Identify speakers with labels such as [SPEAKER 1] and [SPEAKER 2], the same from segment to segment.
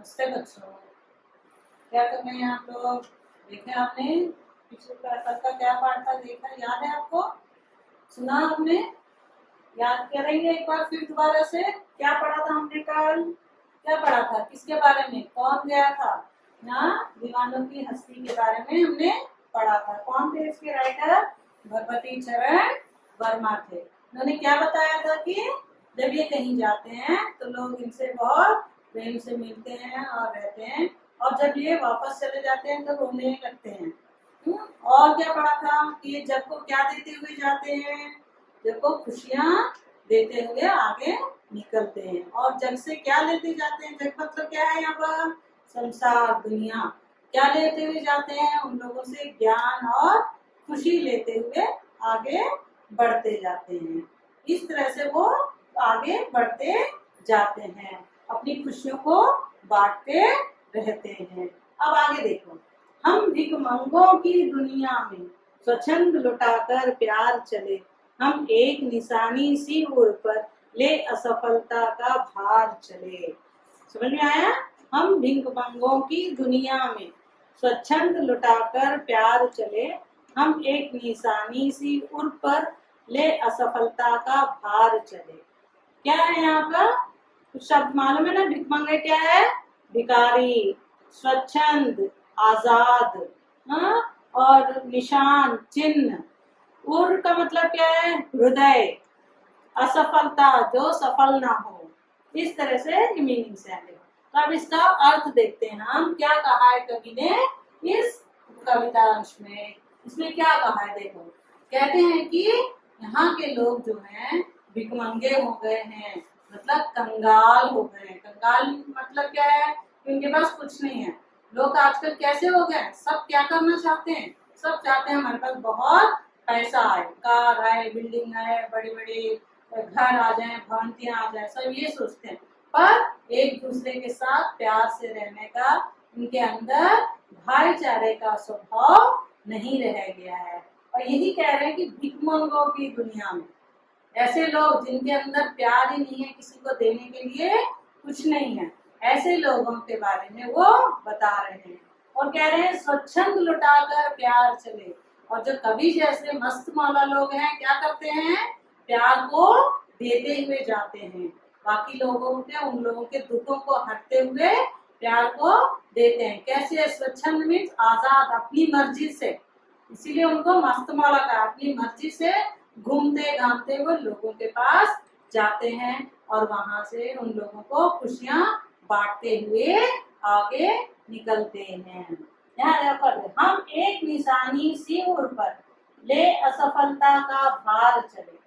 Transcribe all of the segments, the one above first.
[SPEAKER 1] नमस्ते बच्चों, क्या कर रहे हैं आप लोग? देखे आपने पिछले कल का क्या पाठ था? देखा, याद है आपको? सुना आपने? याद करेंगे एक बार फिर दोबारा से। क्या पढ़ा था हमने कल? क्या पढ़ा था? किसके बारे में? कौन गया था? यहाँ दीवानों की हस्ती के बारे में हमने पढ़ा था। कौन थे इसके राइटर? भगवती चरण वर्मा थे। उन्होंने क्या बताया था कि जब ये कहीं जाते हैं तो लोग इनसे बहुत प्रेम से मिलते हैं और रहते हैं, और जब ये वापस चले जाते हैं तो रोने लगते हैं। और क्या पढ़ा था कि ये जग को क्या देते हुए जाते हैं? जग को खुशियां देते हुए आगे निकलते हैं। और जग से क्या लेते जाते हैं? जग मतलब क्या है यहाँ पर? संसार, दुनिया। क्या लेते हुए जाते हैं? उन लोगों से ज्ञान और खुशी लेते हुए आगे बढ़ते जाते हैं। इस तरह से वो आगे बढ़ते जाते हैं, अपनी खुशियों को बांटते रहते हैं। अब आगे देखो, हम भिखमंगों की दुनिया में स्वच्छंद लुटाकर प्यार चले, हम एक निशानी सी उड़ पर ले असफलता का भार चले। समझ में आया? हम भिखमंगों की दुनिया में स्वच्छंद लुटाकर प्यार चले, हम एक निशानी सी उड़ पर ले असफलता का भार चले। क्या है यहाँ पर? कुछ शब्द मालूम है ना? भिखमंगे क्या है? भिखारी, स्वच्छंद, आजाद, हाँ, और निशान, चिन्ह। उर का मतलब क्या है? हृदय, असफलता, जो सफल ना हो। इस तरह से मीनिंग से आगे। तो अब इसका अर्थ देखते हैं हम, क्या कहा है कवि ने इस कविता अंश में। इसमें क्या कहा है देखो, कहते हैं कि यहाँ के लोग जो हैं भिखमंगे हो गए हैं, मतलब कंगाल हो गए हैं। कंगाल मतलब क्या है? कि उनके पास कुछ नहीं है। लोग आजकल कैसे हो गए? सब क्या करना चाहते हैं? सब चाहते हैं हमारे पास बहुत पैसा आए, कार आए, बिल्डिंग आए, बड़ी बड़ी घर आ जाए, भवंतियां आ जाए, सब ये सोचते हैं। पर एक दूसरे के साथ प्यार से रहने का उनके अंदर भाईचारे का स्वभाव नहीं रह गया है। और यही कह रहे हैं कि भिखमंगों की दुनिया में ऐसे लोग जिनके अंदर प्यार ही नहीं है, किसी को देने के लिए कुछ नहीं है, ऐसे लोगों के बारे में वो बता रहे हैं। और कह रहे हैं स्वच्छंद लुटाकर प्यार चले। और जो कवि जैसे मस्त मौला लोग हैं, क्या करते हैं? प्यार को देते हुए जाते हैं, बाकी लोगों के, उन लोगों के दुखों को हटते हुए प्यार को देते हैं। कैसे? स्वच्छंद मीन्स आजाद, अपनी मर्जी से। इसीलिए उनको मस्त मौला का, अपनी मर्जी से घूमते घामते हुए लोगों के पास जाते हैं और वहां से उन लोगों को खुशियां बांटते हुए आगे निकलते हैं। हम एक निशानी सी उड़ पर ले असफलता का भार चले।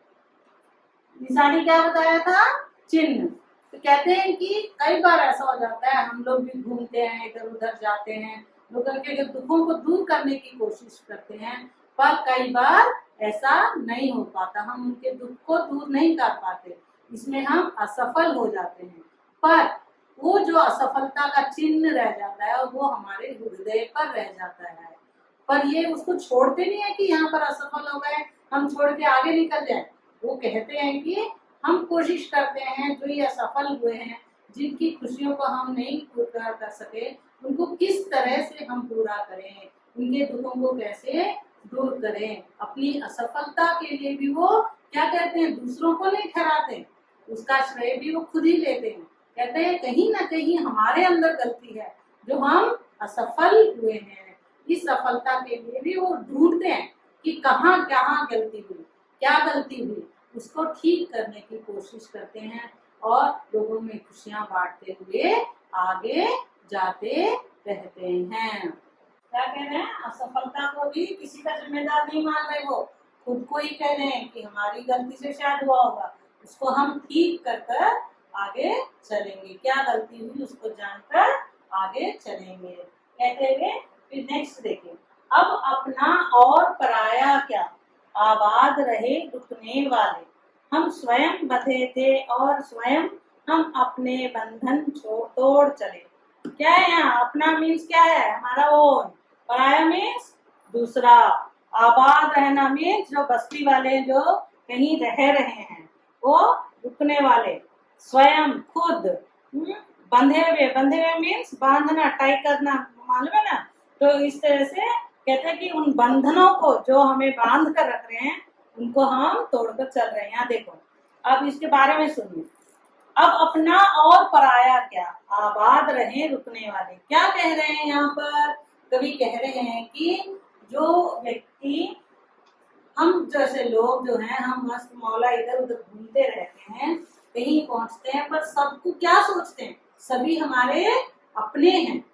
[SPEAKER 1] निशानी क्या बताया था? चिन्ह। तो कहते हैं कि कई बार ऐसा हो जाता है, हम लोग भी घूमते हैं, इधर उधर जाते हैं, लोगों के दुखों को दूर करने की कोशिश करते हैं, पर कई बार ऐसा नहीं हो पाता, हम उनके दुख को दूर नहीं कर पाते, इसमें हम असफल हो जाते हैं। पर वो जो असफलता का चिन्ह रह जाता है वो हमारे हृदय पर रह जाता है। पर ये उसको छोड़ते नहीं है कि यहाँ पर असफल हो गए हम छोड़ के आगे निकल जाए। वो कहते हैं कि हम कोशिश करते हैं, जो ये असफल हुए हैं, जिनकी खुशियों को हम नहीं पूरा कर सके, उनको किस तरह से हम पूरा करें, उनके दुखों को कैसे दूर करें। अपनी असफलता के लिए भी वो क्या कहते हैं? दूसरों को नहीं ठहराते, उसका श्रेय भी वो खुद ही लेते हैं। कहते हैं कहीं ना कहीं हमारे अंदर गलती है, जो हम असफल हुए हैं। इस सफलता के लिए भी वो ढूंढते हैं कि कहाँ कहाँ गलती हुई, क्या गलती हुई, उसको ठीक करने की कोशिश करते हैं और लोगों में खुशियां बांटते हुए आगे जाते रहते हैं। क्या कह रहे हैं? असफलता को भी किसी का जिम्मेदार नहीं मान रहे, वो खुद को ही कह रहे हैं कि हमारी गलती से शायद हुआ होगा, उसको हम ठीक कर कर आगे चलेंगे। क्या गलती हुई उसको जानकर आगे चलेंगे, कहते हुए फिर नेक्स्ट देखें। अब अपना और पराया क्या, आबाद रहे रुकने वाले, हम स्वयं बंधे थे और स्वयं हम अपने बंधन तोड़ चले। क्या है यहाँ? अपना मीन्स क्या है? हमारा ओन। पराया मीन्स दूसरा। आबाद रहना मीन्स जो बस्ती वाले, जो कहीं रह रहे हैं, वो रुकने वाले। स्वयं खुद, बंधे हुए मीन्स बांधना, टाई करना, मालूम है ना। तो इस तरह से कहते हैं कि उन बंधनों को जो हमें बांध कर रख रहे हैं उनको हम तोड़कर चल रहे हैं। यहाँ देखो, अब इसके बारे में सुनिए। अब अपना और पराया क्या, आबाद रहे रुकने वाले। क्या कह रहे हैं यहाँ पर? कवि कह रहे हैं कि जो व्यक्ति, हम जैसे लोग जो हैं, हम मस्त मौला इधर उधर घूमते रहते हैं, कहीं पहुंचते हैं, पर सबको क्या सोचते हैं? सभी हमारे अपने हैं।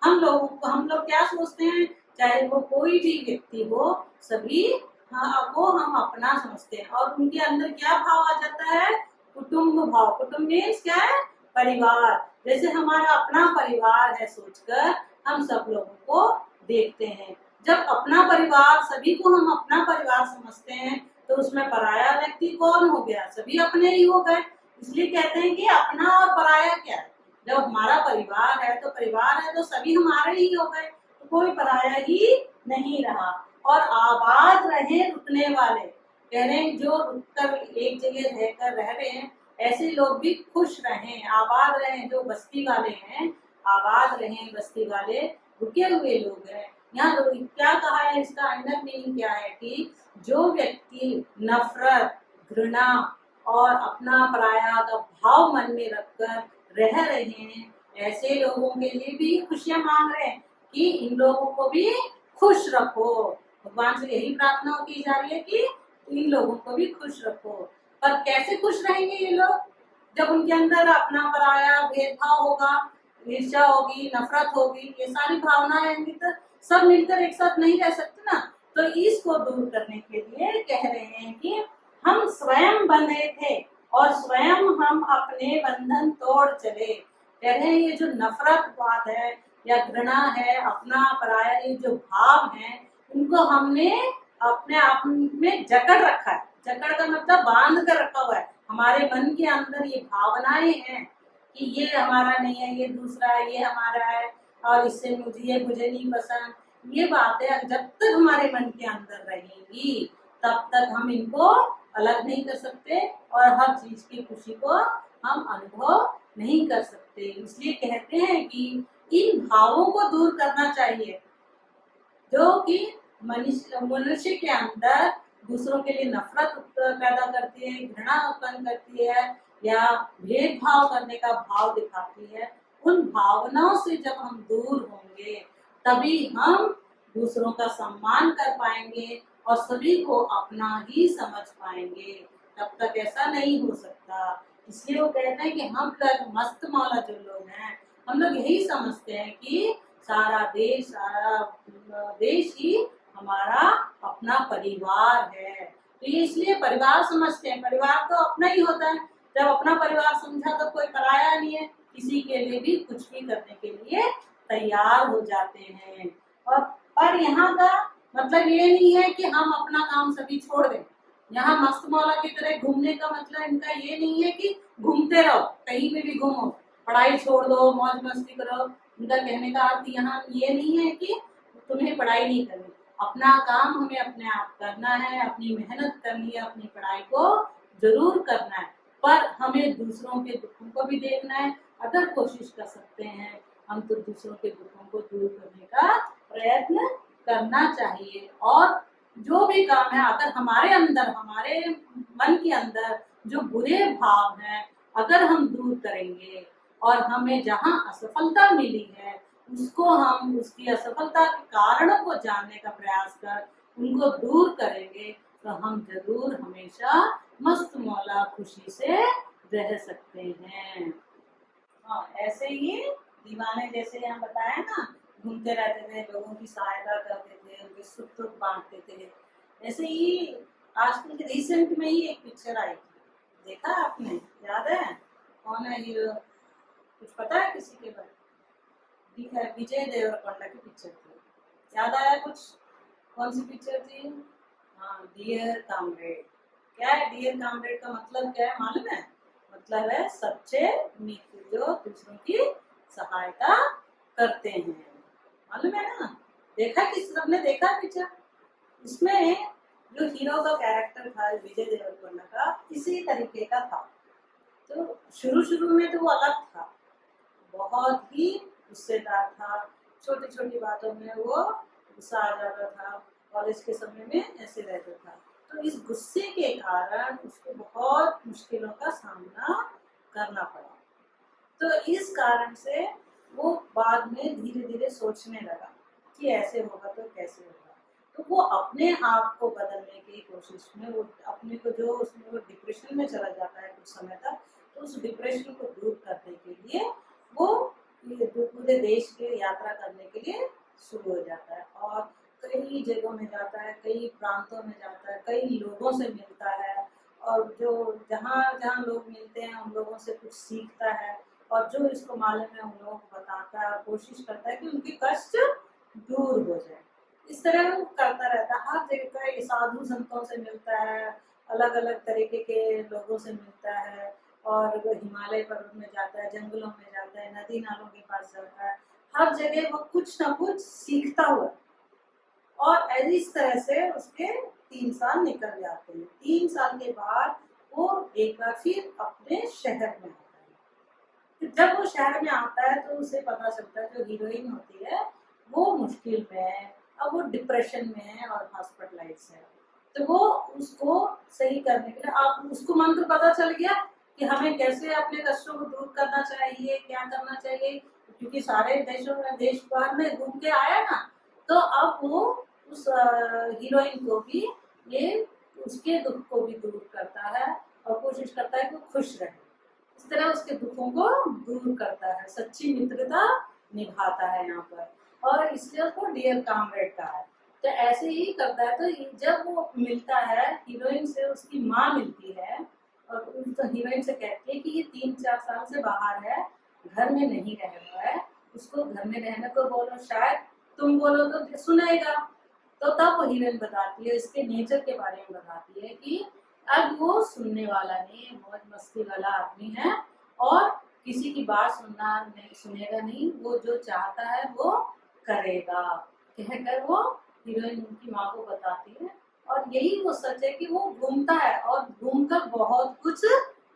[SPEAKER 1] हम लोग क्या सोचते हैं? चाहे वो कोई भी व्यक्ति हो, सभी वो हम अपना समझते हैं। और उनके अंदर क्या भाव आ जाता है? कुटुंब भाव। कुटुंब मीन्स क्या है? परिवार। जैसे हमारा अपना परिवार है सोचकर हम सब लोगों को देखते हैं। जब अपना परिवार, सभी को हम अपना परिवार समझते हैं, तो उसमें पराया व्यक्ति कौन हो गया? सभी अपने ही हो गए। इसलिए कहते हैं कि अपना और पराया क्या है। जब हमारा परिवार है तो परिवार है तो सभी हमारे ही हो गए, तो कोई पराया ही नहीं रहा। और आबाद रहे रुकने वाले, कह रहे हैं जो रुककर एक जगह रहकर रह रहे हैं, ऐसे लोग भी खुश रहें, आबाद रहें। जो बस्ती वाले हैं, आबाद रहें, बस्ती वाले रुके हुए लोग हैं। यहाँ क्या कहा है, इसका अंडर मीनिंग क्या है कि जो व्यक्ति नफरत, घृणा और अपना पराया का भाव मन में रखकर रह रहे हैं, ऐसे लोगों के लिए भी खुशियां मांग रहे हैं कि इन लोगों को भी खुश रखो। भगवान से यही प्रार्थना की जा रही है कि इन लोगों को भी खुश रखो। पर कैसे खुश रहेंगे ये लोग? जब उनके अंदर अपना पराया, भेदभाव होगा, ईर्ष्या होगी, नफरत होगी, ये सारी भावनाएं आएंगी, तो सब मिलकर एक साथ नहीं रह सकते ना। तो इसको दूर करने के लिए कह रहे हैं कि हम स्वयं बंधे थे और स्वयं हम अपने बंधन तोड़ चले। कह रहे हैं ये जो नफरतवाद है या घृणा है, अपना पराया, ये जो भाव है, उनको हमने अपने आप में जकड़ रखा है। जकड़ का मतलब बांध कर रखा हुआ है। हमारे मन के अंदर ये भावनाएं हैं कि ये हमारा नहीं है, ये दूसरा है, ये हमारा है, और इससे मुझे नहीं पसंद। ये बातें जब तक हमारे मन के अंदर रहेंगी तब तक हम इनको अलग नहीं कर सकते और हर चीज की खुशी को हम अनुभव नहीं कर सकते। इसलिए कहते हैं कि इन भावों को दूर करना चाहिए जो कि मनुष्य के अंदर दूसरों के लिए नफरत पैदा करती है, घृणा उत्पन्न करती है या भेदभाव करने का भाव दिखाती है। उन भावनाओं से जब हम दूर होंगे तभी हम दूसरों का सम्मान कर पाएंगे और सभी को अपना ही समझ पाएंगे। तब तक ऐसा नहीं हो सकता। इसलिए वो कहते हैं कि हम लोग मस्त मौला जो लोग हैं, हम लोग यही समझते हैं कि सारा देश ही हमारा अपना परिवार है। तो ये इसलिए परिवार समझते हैं। परिवार तो अपना ही होता है। जब अपना परिवार समझा तो कोई पराया नहीं है, किसी के लिए भी कुछ भी करने के लिए तैयार हो जाते हैं। और पर यहाँ का मतलब ये नहीं है कि हम अपना काम सभी छोड़ दें। यहाँ मस्त मौला की तरह घूमने का मतलब इनका ये नहीं है कि घूमते रहो, कहीं पे भी घूमो, पढ़ाई छोड़ दो, मौज मस्ती करो। उनका कहने का अर्थ यहाँ ये नहीं है कि तुम्हें पढ़ाई नहीं करनी। अपना काम हमें अपने आप करना है, अपनी मेहनत करनी है, अपनी पढ़ाई को जरूर करना है, पर हमें दूसरों के दुखों को भी देखना है। अगर कोशिश कर सकते हैं हम तो दूसरों के दुखों को दूर करने का प्रयत्न करना चाहिए। और जो भी काम है, अगर हमारे अंदर, हमारे मन के अंदर जो बुरे भाव हैं, अगर हम दूर करेंगे और हमें जहाँ असफलता मिली है उसको हम उसकी असफलता के कारणों को जानने का प्रयास कर उनको दूर करेंगे, तो हम जरूर हमेशा मस्त मौला खुशी से रह सकते हैं। हाँ, ऐसे ही दीवाने जैसे यहाँ बताया ना, घूमते रहते थे, लोगों की सहायता करते थे, उनके सुख दुख बांटते थे। ऐसे ही आजकल के रिसेंट में ही एक पिक्चर आई थी, देखा आपने? याद है कौन है हीरो? कुछ पता है किसी के बारे? विजय देवरकोंडा की पिक्चर थी। याद आया कुछ? कौन सी पिक्चर थी? हाँ, डियर कामरेड। क्या है डियर कामरेड का मतलब? क्या है मालूम है? मतलब है सच्चे मित्र जो दूसरों की सहायता करते हैं। मालूम है ना? देखा, किस सबने देखा पिक्चर? उसमें जो हीरो का कैरेक्टर था विजय देवरकोंडा का, इसी तरीके का था। तो शुरू शुरू में तो वो अलग था, बहुत ही गुस्सेदार था, छोटी छोटी बातों में वो गुस्सा आ जाता था, कॉलेज के समय में ऐसे रहता था। तो इस गुस्से के कारण उसको बहुत मुश्किलों का सामना करना पड़ा। तो इस कारण से वो बाद में धीरे धीरे सोचने लगा कि ऐसे होगा तो कैसे होगा। तो वो अपने आप को बदलने की कोशिश में वो अपने को जो उसमें वो डिप्रेशन में चला जाता है कुछ समय तक, तो उस डिप्रेशन को दूर करने के लिए वो पूरे देश की यात्रा करने के लिए शुरू हो जाता है और कई जगहों में जाता है, कई प्रांतों में जाता है, कई लोगों से मिलता है और जो जहाँ जहाँ लोग मिलते हैं उन लोगों से कुछ सीखता है और जो इसको मालूम है उन लोगों को बताता है और कोशिश करता है कि उनके कष्ट दूर हो जाए। इस तरह वो करता रहता है, हर जगह का साधु संतों से मिलता है, अलग अलग तरीके के लोगों से मिलता है और वो हिमालय पर्वत में जाता है, जंगलों में जाता है, नदी नालों के पास जाता है, हर जगह वो कुछ ना कुछ सीखता हुआ और इस तरह से उसके 3 साल निकल जाते हैं। 3 साल के बाद वो एक बार फिर अपने शहर में आता है। जब वो शहर में आता है तो उसे पता चलता है जो हीरोइन होती है वो मुश्किल में है, अब वो डिप्रेशन में है और हॉस्पिटलाइज है। तो वो उसको सही करने के लिए आप उसको मंत्र पता चल गया कि हमें कैसे अपने कष्टों को दूर करना चाहिए, क्या करना चाहिए, क्योंकि सारे देशों में देश भर में घूम के आया ना। तो अब वो उस हीरोइन को भी ये उसके दुख को भी दूर करता है और कोशिश करता है कि वो खुश रहे। इस तरह उसके दुखों को दूर करता है, सच्ची मित्रता निभाता है यहाँ पर और इसलिए उसको डियर कामरेड कहा है। तो ऐसे ही करता है। तो जब वो मिलता है हीरोइन से, उसकी माँ मिलती है और तो हीरोइन से कहती है कि ये 3-4 साल से बाहर है, घर में नहीं रह रहा है, उसको घर में रहने को बोलो, शायद तुम बोलो तो सुनेगा। तो तब वो हीरोइन बताती है, इसके नेचर के बारे में बताती है कि अब वो सुनने वाला नहीं, मौज मस्ती वाला आदमी है और किसी की बात सुनेगा नहीं, वो जो चाहता है वो करेगा, कहकर वो हीरोइन उनकी माँ को बताती है। और यही वो सच है कि वो घूमता है और घूमकर बहुत कुछ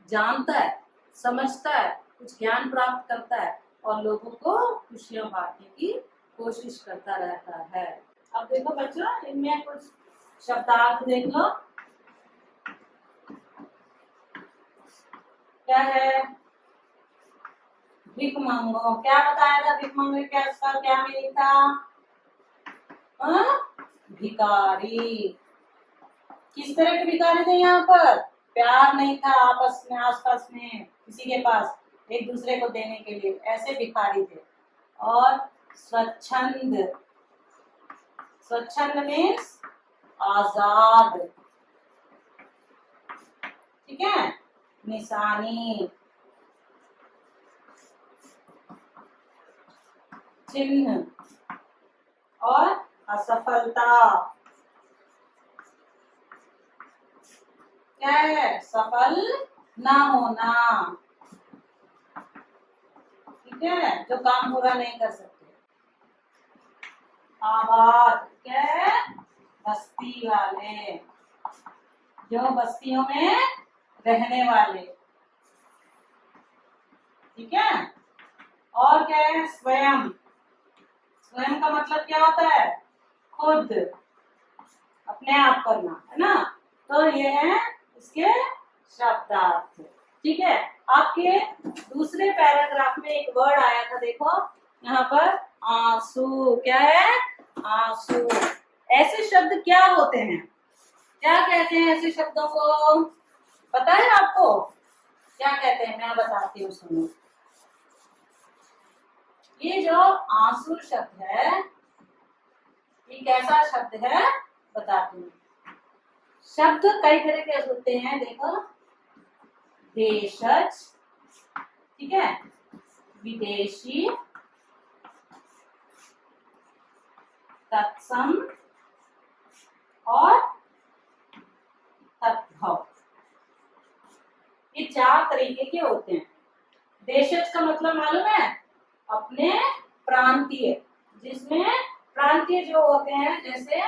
[SPEAKER 1] जानता है, समझता है, कुछ ज्ञान प्राप्त करता है और लोगों को खुशियाँ बांटने की कोशिश करता रहता है। अब देखो बच्चों, इनमें कुछ शब्दार्थ देख लो। क्या है? भिख मांगो। क्या बताया था भिख मांगो? क्या इसका क्या मीनिंग था? भिखारी। किस तरह के भिखारी थे यहाँ पर? प्यार नहीं था आपस में, आसपास में किसी के पास एक दूसरे को देने के लिए, ऐसे भिखारी थे। और स्वच्छंद, स्वच्छंद मीन्स आजाद, ठीक है। निशानी, चिन्ह और असफलता। क्या है? सफल ना होना, ठीक है, जो काम पूरा नहीं कर सकते। आबाद, क्या है? बस्ती वाले, जो बस्तियों में रहने वाले, ठीक है। और क्या है? स्वयं, स्वयं का मतलब क्या होता है? खुद, अपने आप करना, है ना। तो ये है इसके शब्दार्थ, ठीक है। आपके दूसरे पैराग्राफ में एक वर्ड आया था, देखो यहाँ पर, आंसू। क्या है? आंसू। ऐसे शब्द क्या होते हैं? क्या कहते हैं ऐसे शब्दों को? पता है आपको क्या कहते हैं? मैं बताती हूँ, सुनो। ये जो आंसू शब्द है, ये कैसा शब्द है बताती हूँ। शब्द कई तरह के होते हैं, देखो। देशज, ठीक है, विदेशी, तत्सम और तद्भव, ये 4 तरीके के होते हैं। देशज का मतलब मालूम है? अपने प्रांतीय, जिसमें प्रांतीय जो होते हैं जैसे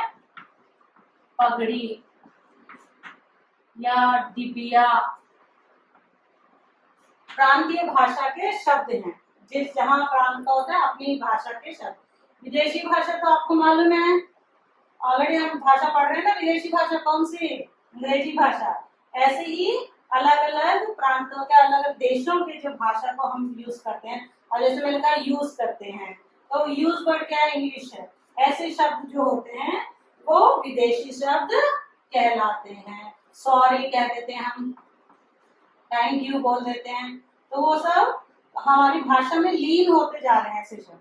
[SPEAKER 1] पगड़ी या डिबिया, प्रांतीय भाषा के शब्द हैं। जिस जहाँ प्रांत का होता है अपनी भाषा के शब्द। विदेशी भाषा तो आपको मालूम है, ऑलरेडी हम भाषा पढ़ रहे हैं ना, विदेशी भाषा कौन सी? अंग्रेजी भाषा। ऐसे ही अलग अलग प्रांतों के अलग अलग देशों के जो भाषा को हम यूज करते हैं, और जैसे मैंने कहा यूज करते हैं, तो यूज वर्ड क्या है? इंग्लिश है। ऐसे शब्द जो होते हैं वो विदेशी शब्द कहलाते हैं। सॉरी कह देते हैं हम, थैंक यू बोल देते हैं, तो वो सब हमारी भाषा में लीन होते जा रहे हैं ऐसे शब्द।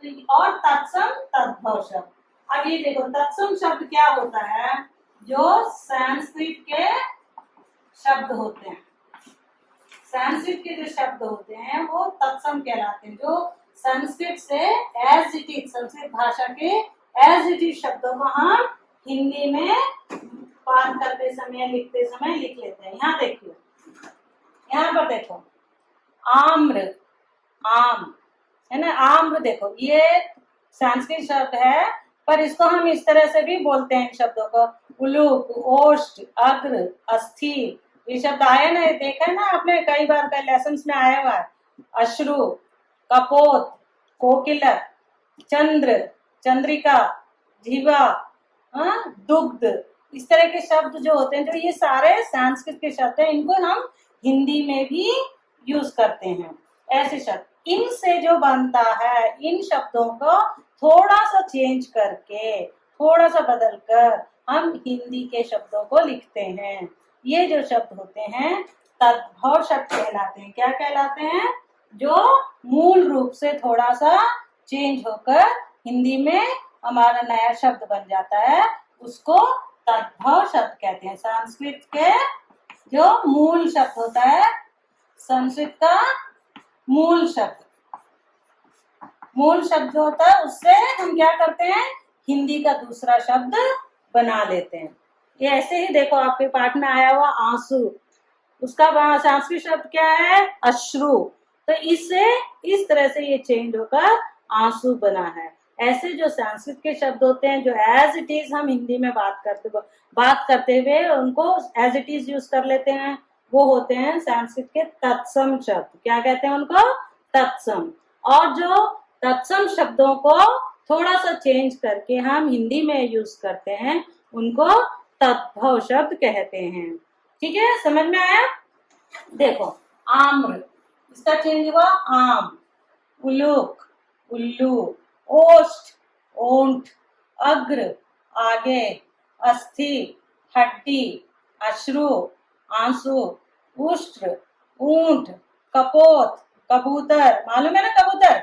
[SPEAKER 1] तो और तत्सम तद्भव शब्द। अब ये देखो तत्सम शब्द क्या होता है? जो संस्कृत के शब्द होते हैं, संस्कृत के जो शब्द होते हैं वो तत्सम कहलाते हैं। जो संस्कृत से एज इट इज, संस्कृत भाषा के एज इट इज शब्दों को हम हिंदी में बात करते समय, लिखते समय लिख लेते हैं। यहाँ देखिए, यहाँ पर देखो आम्र, आम है ना, आम्र देखो ये संस्कृत शब्द है, पर इसको हम इस तरह से भी बोलते हैं इन शब्दों को। उलूक, ओष्ठ, अग्र, अस्थि, ये शब्द आए ना, देखा है ना आपने, कई बार कई लेसन्स में आया हुआ है। अश्रु, कपोत, कोकिलक, चंद्र, चंद्रिका, जीवा, दुग्ध, इस तरह के शब्द जो होते हैं, तो ये सारे संस्कृत के शब्द हैं, इनको हम हिंदी में भी यूज करते हैं। ऐसे शब्द इनसे जो बनता है, इन शब्दों को थोड़ा सा चेंज करके, थोड़ा सा बदल कर हम हिंदी के शब्दों को लिखते हैं। ये जो शब्द होते हैं तद्भव शब्द कहलाते हैं। क्या कहलाते हैं? जो मूल रूप से थोड़ा सा चेंज होकर हिंदी में हमारा नया शब्द बन जाता है, उसको तद्भव शब्द कहते हैं। संस्कृत के जो मूल शब्द होता है, संस्कृत का मूल शब्द जो होता है, उससे हम क्या करते हैं? हिंदी का दूसरा शब्द बना लेते हैं। ये ऐसे ही देखो आपके पाठ में आया हुआ आंसू, उसका संस्कृत शब्द क्या है? अश्रु। तो इससे इस तरह से ये चेंज होकर आंसू बना है। ऐसे जो संस्कृत के शब्द होते हैं, जो एज इट इज हम हिंदी में बात करते हुए उनको एज इट इज यूज कर लेते हैं, वो होते हैं संस्कृत के तत्सम शब्द। क्या कहते हैं उनको? तत्सम। और जो तत्सम शब्दों को थोड़ा सा चेंज करके हम हिंदी में यूज करते हैं, उनको तद्भव शब्द कहते हैं। ठीक है, समझ में आया? देखो आम्र, इसका चेंज हुआ आम, उलूक, उल्लू, ओष्ठ, ओंठ, अग्र, आगे, अस्थि, हड्डी, अश्रु, आंसू, उष्ट्र, ऊंट, कपोत, कबूतर, मालूम है ना कबूतर,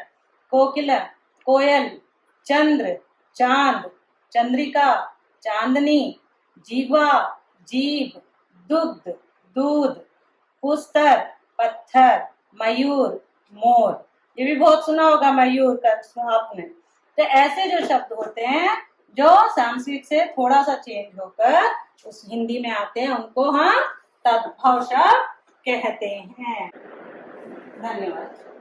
[SPEAKER 1] कोकिला, कोयल, चंद्र, चांद, चंद्रिका, चांदनी, जीवा, जीभ, दुग्ध, दूध, पुस्तर, पत्थर, मयूर, मोर। ये भी बहुत सुना होगा मयूर का आपने। तो ऐसे जो शब्द होते हैं जो संस्कृत से थोड़ा सा चेंज होकर उस हिंदी में आते हैं, उनको हम तद्भव शब्द कहते हैं। धन्यवाद।